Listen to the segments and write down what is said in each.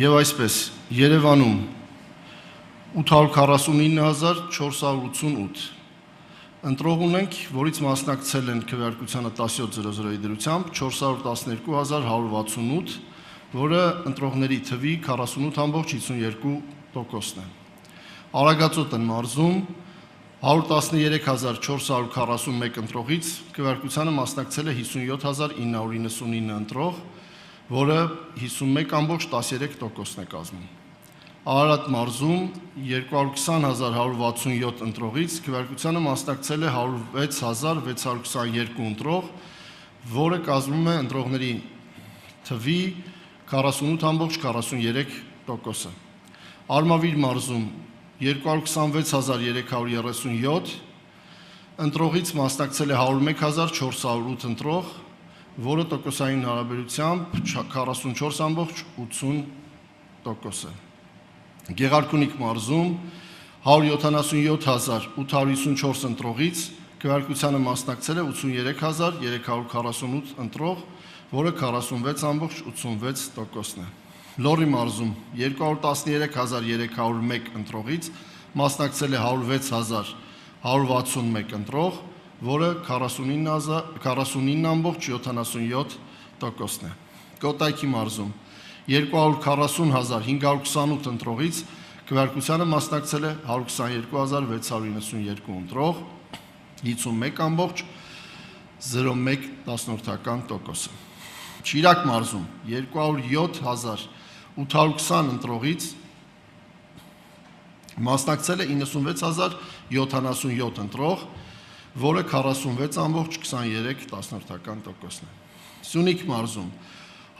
Եվ այսպես, Երևանում 849,488 ընտրող ունենք, որից մասնակցել են քվեարկությանը 17:00-ի դրությամբ 412,168, որը ընտրողների թվի 48,52%-ն է։ Արագածոտ մարզում 113,441 ընտրողից քվեարկությանը մասնակցել է 57,999 ընտրող, որը 51,13%-ն է կազմում։ Արարատ մարզում 220,167 ընտրողից քվեարկությանը մասնակցել է 106,622 ընտրող, որը կազմում է ընտրողների թվի 48,43%-ը։ Արմավիր մարզում 226,337 ընտրողից մասնակցել է 101,408 ընտրող, որը տոկոսային հարաբերությամբ 44,80%-է։ Գեղարքունիք մարզում 177,854 ընտրողից քվեարկությանը մասնակցել է 83,348 ընտրող, որը 46,86%-ն է։ Լոռի մարզում 213,301 ընտրողից մասնակցել է 106,161 ընտրող, որը 49,77%-ն է։ Կոտայքի մարզում 240,528 ընտրողից քվեարկությանը մասնակցել է 122,692 ընտրող, 51,01%-ը։ Շիրակ մարզում 207,820 ընտրողից մասնակցել է 96,077 ընտրող, որը 46,23%-ն է։ Սյունիք մարզում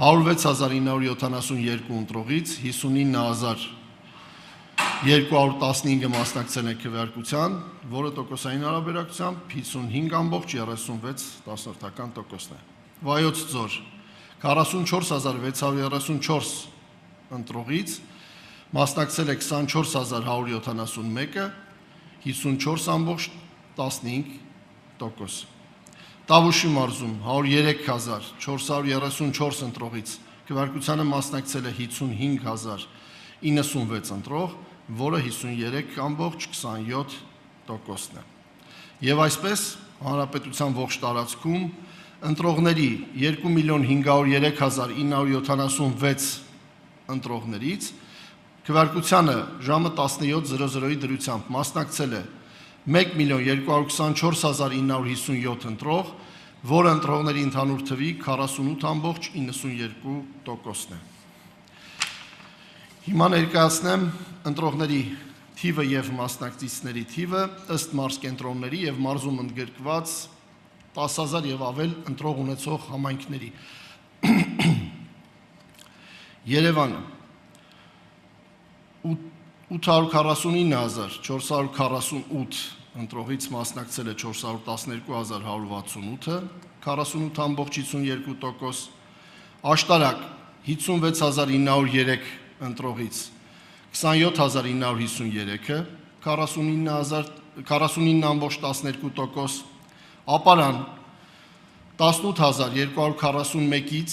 106,972 ընտրողից 59,215-ը մասնակցել է քվեարկության, որը տոկոսային հարաբերակցությամբ 55,36%-ն է։ Վայոց ձոր 44,634 ընտրողից մասնակցել է 24,171-ը, 54,15%։ Տավուշի մարզում 103,434 ընտրողից քվեարկությանը մասնակցել է 55,096 ընտրող, որը 53,27%-ն է։ Եվ այսպես, հանրապետության ողջ տարածքում ընտրողների 2,503,976 ընտրողներից քվեարկությանը ժամը 17:00-ի դրությամբ մասնակցել է 1,224,957 ընտրող, որը ընտրողների ընդհանուր թվի 48,92%-ն է։ Հիմա ներկայացնեմ ընտրողների թիվը եւ մասնակիցների թիվը ըստ մարզկենտրոնների եւ մարզում ընդգրկված 10,000 եւ ավել ընտրող ունեցող համայնքների։ Երևանը 849,448 ընտրողից մասնակցել է 412,168-ը, 48,52%, Աշտարակ 56,903 ընտրողից 27,953-ը, 49,12%, Ապարան 18,241-ից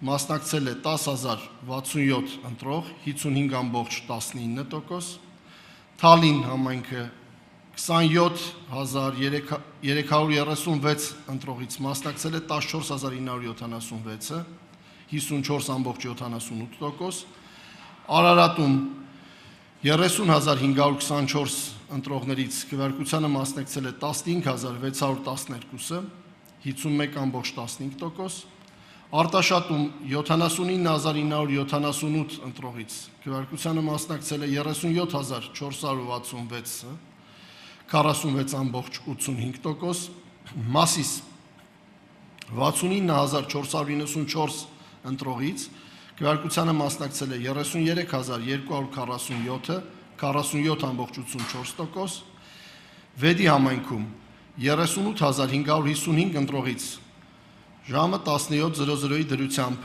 մասնակցել է 10,067 ընտրող, 55,19%, Թալին համայնքը 27,336 ընտրողից մասնակցել է 14,976-ը, 54,78%, Արարատում 30,524 ընտրողներից քվեարկությանը մասնակցել է 15,612-ը, 51,15%, Արտաշատում 79,978 ընտրողից քվեարկությանը մասնակցել է 37,466-ը, 46,85%, Մասիս 69,494 ընտրողից քվեարկությանը մասնակցել է 33,247-ը, 47,84%, Վեդի համայնքում 38,555 ընտրողից ժամը 17:00-ի դրությամբ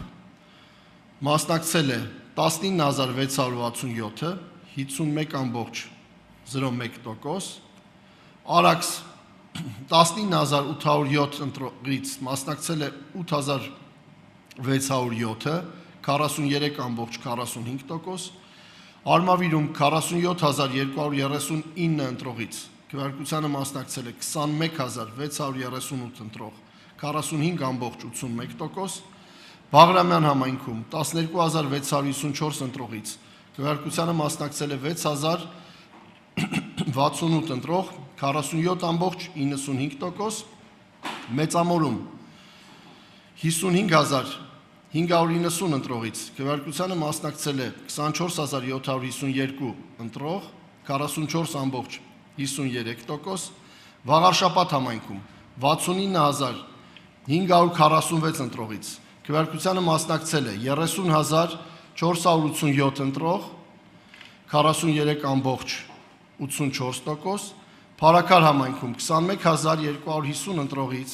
մասնակցել է 19,667-ը, 51,01%, Արաքս 19,807 ընտրողից մասնակցել է 8,607-ը, 43.45%, Արմավիրում 47239 ընտրողից քվեարկությանը մասնակցել է 21638 ընտրող, 45.81%, Բաղրամյան համայնքում 12654 ընտրողից քվեարկությանը մասնակցել է 6068 ընտրող, 47.95%, Մեծամորում 55590 ընտրողից քվեարկությանը մասնակցել է 24752 ընտրող, 44.53%, Վաղարշապատ համայնքում 69546 ընտրողից քվեարկությանը մասնակցել է 30487 ընտրող, 43.84%, Փարաքար համայնքում 21250 ընտրողից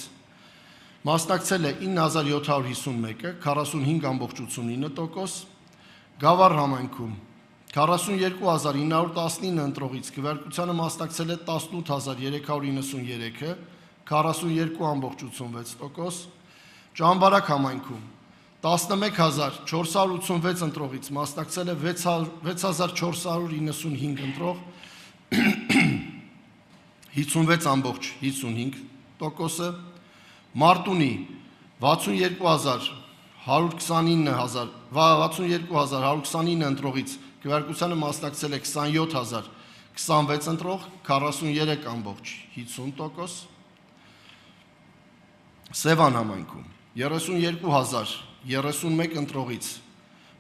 մասնակցել է 9751-ը, 45.89%, Գավառ համայնքում 42919 ընտրողից քվեարկությանը մասնակցել է 18393-ը, 42.86%, Ճամբարակ համայնքում 11486 ընտրողից մասնակցել է 6495 ընտրող, 56.55%, Մարտունի 62129 ընտրողից քվեարկությանը մասնակցել է 27026 ընտրող, 43.50%, Սևան համայնքում 32031 ընտրողից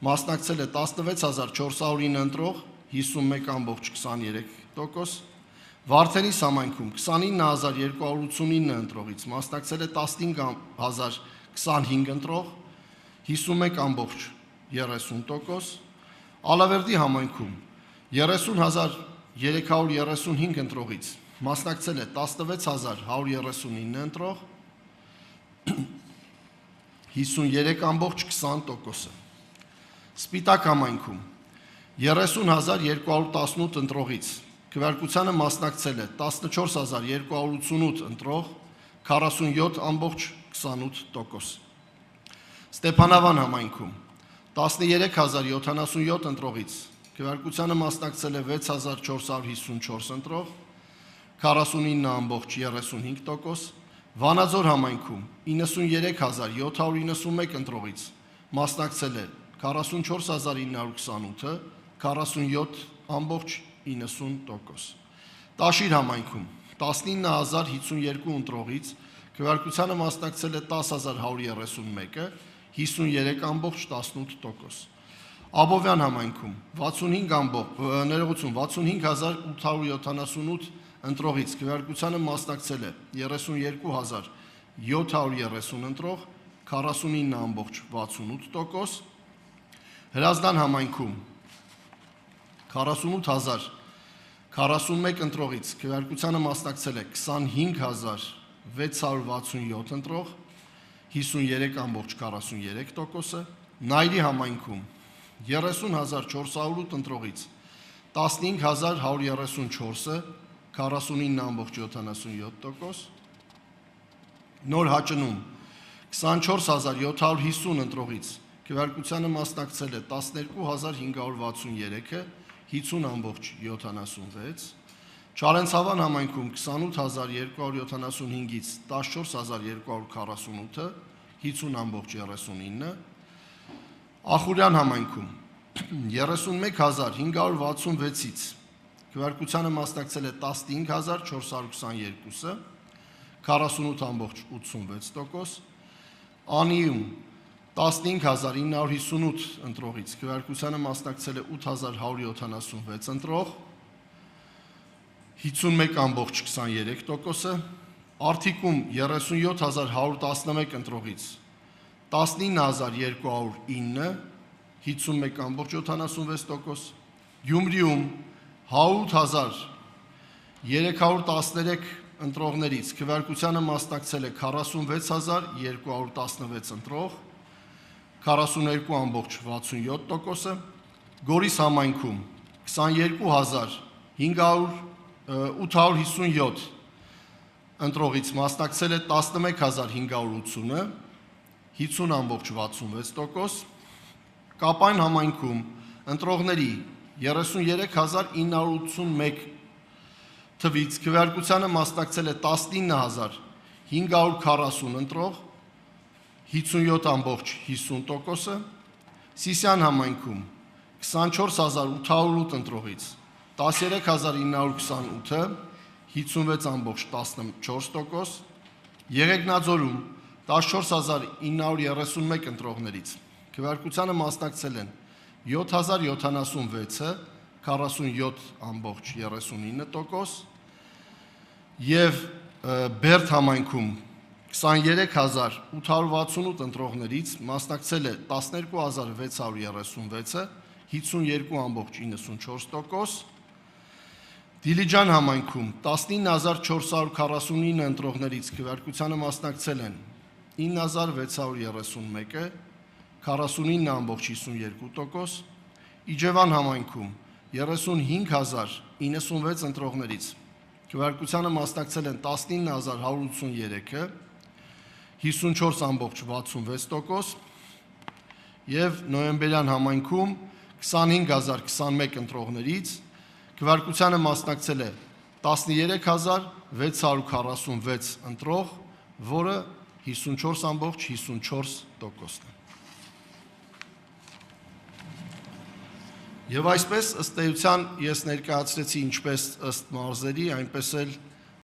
մասնակցել է 16409 ընտրող, 51.23%, Վարդենիս համայնքում 29289 ընտրողից մասնակցել է 15025 ընտրող, 51.30%, Ալավերդի համայնքում 30335 ընտրողից մասնակցել է 16139 ընտրող, 53.20%, Սպիտակ համայնքում 30218 ընտրողից քվեարկությանը մասնակցել է 14288 ընտրող, 47.28%, Ստեփանավան համայնքում 13077 ընտրողից քվեարկությանը մասնակցել է 6454 ընտրող, 49.35%, Վանաձոր համայնքում 93791 ընտրողից մասնակցել է 44928-ը, 47.90%, Տաշիր համայնքում 19052 ընտրողից քվեարկությանը մասնակցել է 10131-ը, 53.18%, Աբովյան համայնքում 65878 ընտրողից քվեարկությանը մասնակցել է 32730 ընտրող, 49.68%, Հրազդան համայնքում 48041 ընտրողից քվեարկությանը մասնակցել է 25667 ընտրող, 53.43%, Նայրի համայնքում 30408 ընտրողից 15134-ը, 49.77%, Նոր Հաճնում 24750 ընտրողից քվեարկությանը մասնակցել է 12563-ը, 50.76, Չարենցավան համայնքում 28275-ից 14248-ը, 50.39, Ախուրյան համայնքում 31566-ից քվեարկությանը մասնակցել է 15422-ը, 48.86%, Անիում 15958 ընտրողից քվեարկությանը մասնակցել է 8176 ընտրող, 51.23%, Արթիկում 37111 ընտրողից 19209, 51.76%, Գյումրիում 100313 ընտրողներից քվեարկությանը մասնակցել է 46216 ընտրող, 42.67%, Գորիս համայնքում 22857 ընտրողից մասնակցել է 11580-ը, 50.66%, Կապային համայնքում ընտրողների 33981 թվից քվեարկությանը մասնակցել է 19540 ընտրող, 57.50%, Սիսիան համայնքում 24808 ընտրողից 13928-ը, 56.14%, Եղեգնաձորում 14931 ընտրողներից քվեարկությանը մասնակցել են 7076-ը, 47.39% եւ Բերդ համայնքում 23868 ընտրողներից մասնակցել է 12636-ը, 52.94%, Դիլիջան համայնքում 19449 ընտրողներից քվեարկությանը մասնակցել են 9631-ը, 49.52%, Իջևան համայնքում 35096 ընտրողներից քվեարկությանը մասնակցել են 19183-ը, 54.66%, եւ Նոյեմբերյան համայնքում 25021 ընտրողներից քվեարկությանը մասնակցել է 13646 ընտրող, որը 54.54%-ն է։ Եվ այսպես ըստ էության ես ներկայացրեցի ինչպես ըստ մարզերի, այնպես էլ